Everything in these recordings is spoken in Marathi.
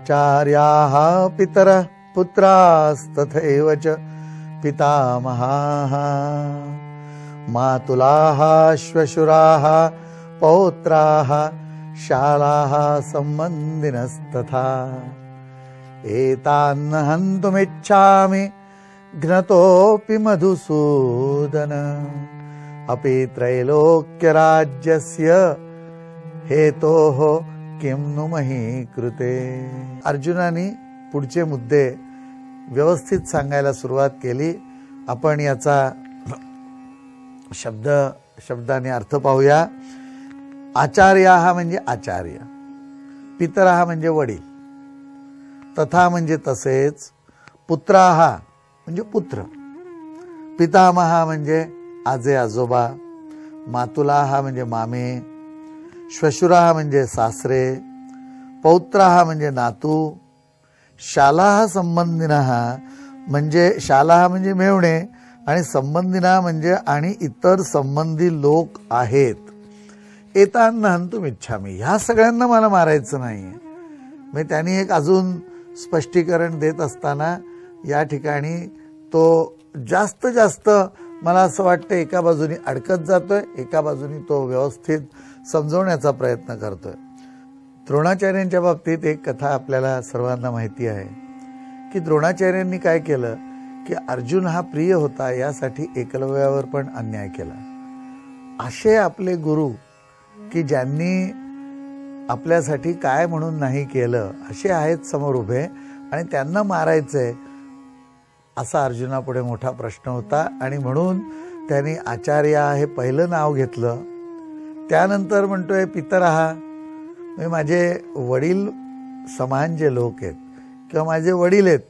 आचार्याः पितरः पुत्रास्तथैव च पितामहाः मातुलाः श्वशुराः पौत्राः शालाः सम्बन्धिनस्तथा एतान् हन्तुमिच्छामि घ्नतोऽपि मधुसूदन अपि त्रैलोक्यराज्यस्य हेतोः किं नु मही कृते। अर्जुनाने पुढचे मुद्दे व्यवस्थित सांगायला सुरुवात केली। आपण याचा शब्दाने अर्थ पाहूया। आचार्याः म्हणजे आचार्य, पितराः म्हणजे वडील, तथा म्हणजे तसेच, पुत्राः म्हणजे पुत्र, पितामहा म्हणजे आजे आजोबा, मातुलाः म्हणजे मामे, श्वशुराः म्हणजे सासरे, पौत्राः म्हणजे नातू, शालाः संबंधिनः म्हणजे शालाः म्हणजे मेवणे आणि संबंधिना म्हणजे आणि इतर संबंधी लोक आहेत। एतान् हन्तुम् इच्छामि, ह्या सगळ्यांना मला मारायचं नाहीये। मी त्यांनी एक अजून स्पष्टीकरण देत असताना या ठिकाणी तो जास्त मला असं वाटतं एका बाजूनी अडकत जातोय, एका बाजूनी तो व्यवस्थित समजवण्याचा प्रयत्न करतोय। द्रोणाचार्यांच्या बाबतीत एक कथा आपल्याला सर्वांना माहिती आहे की द्रोणाचार्यांनी काय केलं की अर्जुन हा प्रिय होता यासाठी एकलव्यावर पण अन्याय केला। असे आपले गुरु की ज्यांनी आपल्यासाठी काय म्हणून नाही केलं असे आहेत समोर उभे आणि त्यांना मारायचंय असा अर्जुनापुढे मोठा प्रश्न होता। आणि म्हणून त्यांनी आचार्य हे पहिलं नाव घेतलं। त्यानंतर म्हणतोय पितरः, माझे वडील समान जे लोक आहेत किंवा माझे वडील आहेत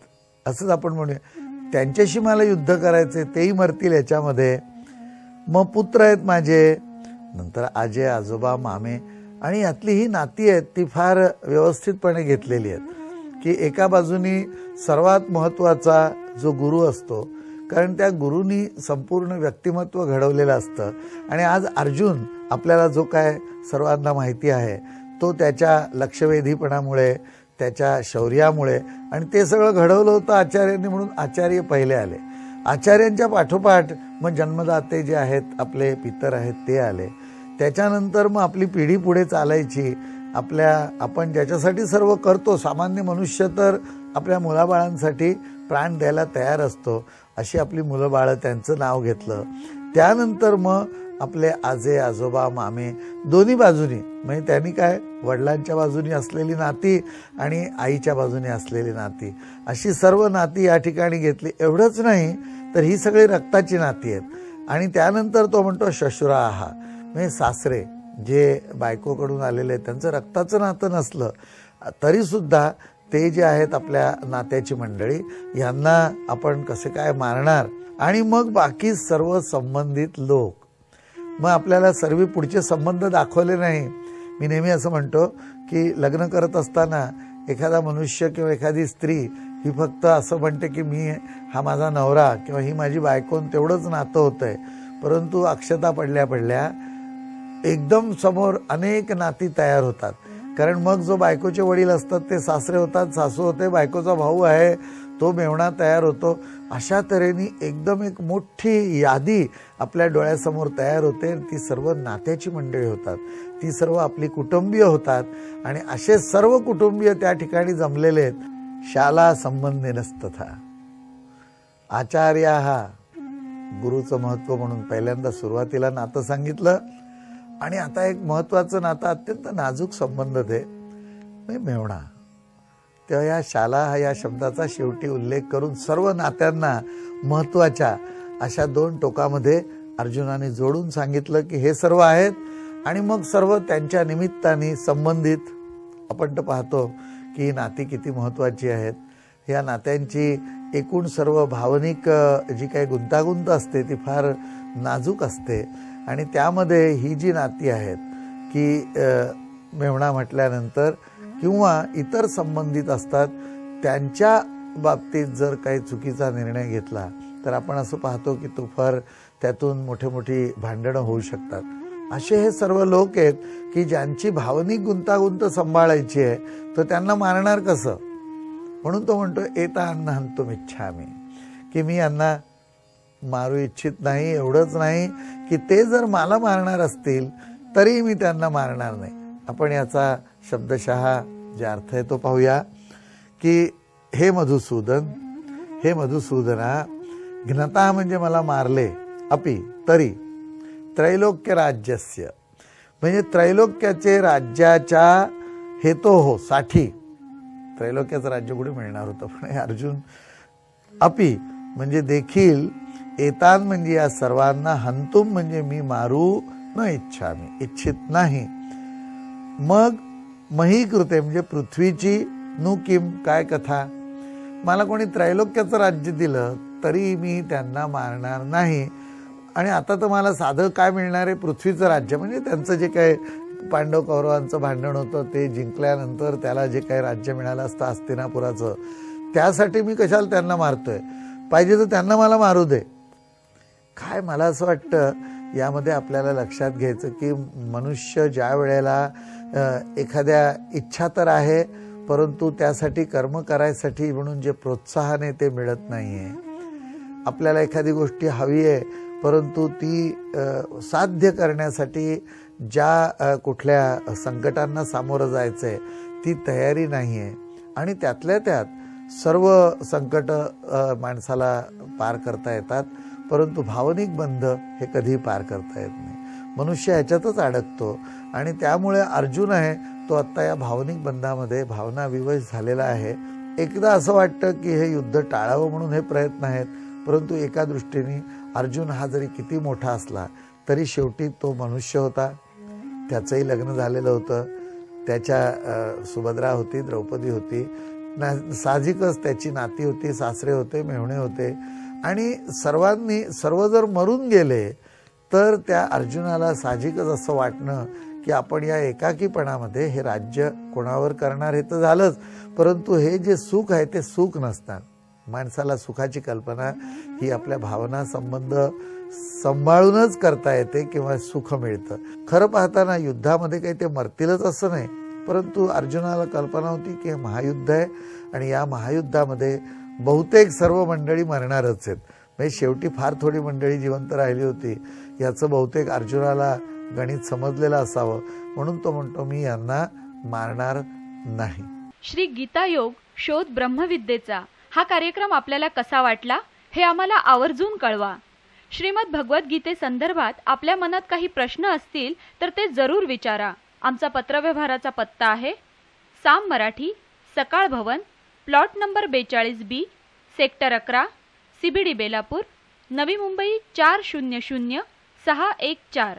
असंच आपण म्हणूया, त्यांच्याशी मला युद्ध करायचे, तेही मरतील याच्यामध्ये। मग पुत्र आहेत माझे, नंतर आजे आजोबा मामे, आणि यातली ही नाती आहेत ती फार व्यवस्थितपणे घेतलेली आहेत की एका बाजूनी सर्वात महत्त्वाचा जो गुरु असतो, कारण त्या गुरुनी संपूर्ण व्यक्तिमत्व घडवलेलं असतं। आणि आज अर्जुन आपल्याला जो काय सर्वांना माहिती आहे तो त्याच्या लक्षवेधीपणामुळे, त्याच्या शौर्यामुळे, आणि ते सगळं घडवलं होतं आचार्यांनी, म्हणून आचार्य पहिले आले। आचार्यांच्या पाठोपाठ मग जन्मदाते जे आहेत आपले पितर आहेत ते आले। त्याच्यानंतर मग आपली पिढी पुढे चालायची, आपण ज्याच्यासाठी सर्व करतो, सामान्य मनुष्य तर आपल्या मुलाबाळांसाठी प्राण द्यायला तयार असतो, अशी आपली मुलं बाळं त्यांचं नाव घेतलं। त्यानंतर मग आपले आजे आजोबा मामे दोन्ही बाजूनी, म्हणजे त्यांनी काय वडिलांच्या बाजूनी असलेली नाती आणि आईच्या बाजूनी असलेली नाती, अशी सर्व नाती या ठिकाणी घेतली। एवढंच नाही तर ही सगळी रक्ताची नाती आहेत। आणि त्यानंतर तो म्हणतो श्वशुराः, म्हणजे सासरे जे बायकोकडून आलेले आहेत, त्यांचं रक्ताचं नातं नसलं तरी सुद्धा ते जे आहेत आपल्या नात्याची मंडळी, यांना आपण कसे काय मारणार। आणि मग बाकी सर्व संबंधित लोक, मग आपल्याला सर्व पुढचे संबंध दाखवले नाही। मी नेहमी असं म्हणतो की लग्न करत असताना एखादा मनुष्य किंवा एखादी स्त्री ही फक्त असं म्हणते की मी हा माझा नवरा किंवा ही माझी बायकोन, तेवढंच नातं होतंय। परंतु अक्षता पडल्या एकदम समोर अनेक नाती तयार होतात, कारण मग जो बायकोचे वडील असतात ते सासरे होतात, सासू होते, बायकोचा भाऊ आहे तो मेवणा तयार होतो। अशा तऱ्हेने एकदम एक मोठी यादी आपल्या डोळ्यासमोर तयार होते। ती सर्व नात्याची मंडळी होतात, ती सर्व आपली कुटुंबीय होतात, आणि असे सर्व कुटुंबीय त्या ठिकाणी जमलेले आहेत। शाला संबंधिनस्तथा आचार्याः, गुरुचं महत्व म्हणून पहिल्यांदा सुरुवातीला नातं सांगितलं। आणि आता एक महत्वाचं नातं, अत्यंत नाजूक संबंध ते मेवणा। तेव्हा या शाला या शब्दाचा शेवटी उल्लेख करून सर्व नात्यांना महत्वाच्या अशा दोन टोकामध्ये अर्जुनाने जोडून सांगितलं की हे सर्व आहेत। आणि मग सर्व त्यांच्या निमित्ताने संबंधित, आपण तर पाहतो की नाती किती महत्वाची आहेत। या नात्यांची एकूण सर्व भावनिक जी काही गुंतागुंत असते ती फार नाजूक असते। आणि त्यामध्ये ही जी नाती आहेत की मेवणा म्हटल्यानंतर किंवा इतर संबंधित असतात, त्यांच्या बाबतीत जर काही चुकीचा निर्णय घेतला तर आपण असं पाहतो की तो फार त्यातून मोठी भांडणं होऊ शकतात। असे हे सर्व लोक आहेत की ज्यांची भावनिक गुंतागुंत सांभाळायची आहे, तर त्यांना मारणार कसं? म्हणून तो म्हणतो एतान् हन्तुम् इच्छामि, की मी यांना मारू इच्छित नाही. एवढंच नाही की ते जर मला मारणार असतील तरी मी त्यांना मारणार नाही. आपण याचा शब्दशः जे अर्थ आहे तो पाहूया की हे मधुसूदना, घ्नता म्हणजे मला मारले, अपि तरी त्रैलोक्य राज्यस्य म्हणजे त्रैलोक्याचे राज्याच्या हेतोः साठी, त्रैलोक्याचं राज्य कुठे मिळणार होतं, पण अर्जुन अपि म्हणजे देखील, एतान म्हणजे या सर्वांना, हंतुम म्हणजे मी मारू न इच्छामि इच्छित नाही. मग मही कृते म्हणजे पृथ्वीची, नु किम काय कथा, मला कोणी त्रैलोक्याचं राज्य दिलं तरी मी त्यांना मारणार नाही. आणि आता तर मला साधं काय मिळणार आहे, पृथ्वीचं राज्य. म्हणजे त्यांचं जे काही पांडव कौरवांचं भांडण होतं ते जिंकल्यानंतर त्याला जे काही राज्य मिळालं असतं हस्तिनापुराचं, त्यासाठी मी कशाला त्यांना मारतोय, पाहिजे तर त्यांना मला मारू दे. काय मला असं वाटतं यामध्ये आपल्याला लक्षात घ्यायचं की मनुष्य ज्या वेळेला एखाद्या इच्छा तर आहे, परंतु त्यासाठी कर्म करायसाठी म्हणून जे प्रोत्साहन आहे ते मिळत नाहीये. आपल्याला एखादी गोष्टी हवी आहे, परंतु ती साध्य करण्यासाठी ज्या कुठल्या संकटांना सामोरं जायचंय ती तयारी नाहीये. आणि त्यातल्या त्यात सर्व संकट माणसाला पार करता येतात, परंतु भावनिक बंध हे कधी पार करता येत नाही. मनुष्य ह्याच्यातच अडकतो. आणि त्यामुळे अर्जुन आहे तो आत्ता या भावनिक बंधामध्ये भावना विवश झालेला आहे. एकदा असं वाटतं की हे युद्ध टाळावं म्हणून हे प्रयत्न आहेत, परंतु एका दृष्टीने अर्जुन हा जरी किती मोठा असला तरी शेवटी तो मनुष्य होता. त्याचंही लग्न झालेलं होतं, त्याच्या सुभद्रा होती, द्रौपदी होती, साहजिकच त्याची नाती होती, सासरे होते, मेहुणे होते. आणि सर्व जर मरून गेले तर त्या अर्जुनाला साहजिकच असं वाटणं की आपण या एकाकीपणामध्ये हे राज्य कोणावर करणार हे तर झालंच, परंतु हे जे सुख आहे ते सुख नसतात. माणसाला सुखाची कल्पना ही आपल्या भावना संबंध सांभाळूनच करता येते किंवा सुख मिळतं. खरं पाहताना युद्धामध्ये काही ते मरतीलच असं नाही, परंतु अर्जुनाला कल्पना होती की महायुद्ध आहे आणि या महायुद्धामध्ये बहुतेक सर्व मंडळी मरणारच आहेत. म्हणजे शेवटी फार थोडी मंडळी जिवंत राहिली होती, याचं बहुतेक अर्जुनाला गणित समजलेलं असावं, म्हणून तो म्हणतो मी यांना मारणार नाही. श्री गीता योग शोध ब्रह्मविद्येचा हा कार्यक्रम आपल्याला कसा वाटला हे आम्हाला आवर्जून कळवा. श्रीमद भगवद्गीते संदर्भात आपल्या मनात काही प्रश्न असतील तर ते जरूर विचारा. आमचा पत्रव्यवहाराचा पत्ता आहे Saam Marathi, Sakal Bhavan, plot number 42B, sector 11, CBD Belapur, Navi Mumbai 400614.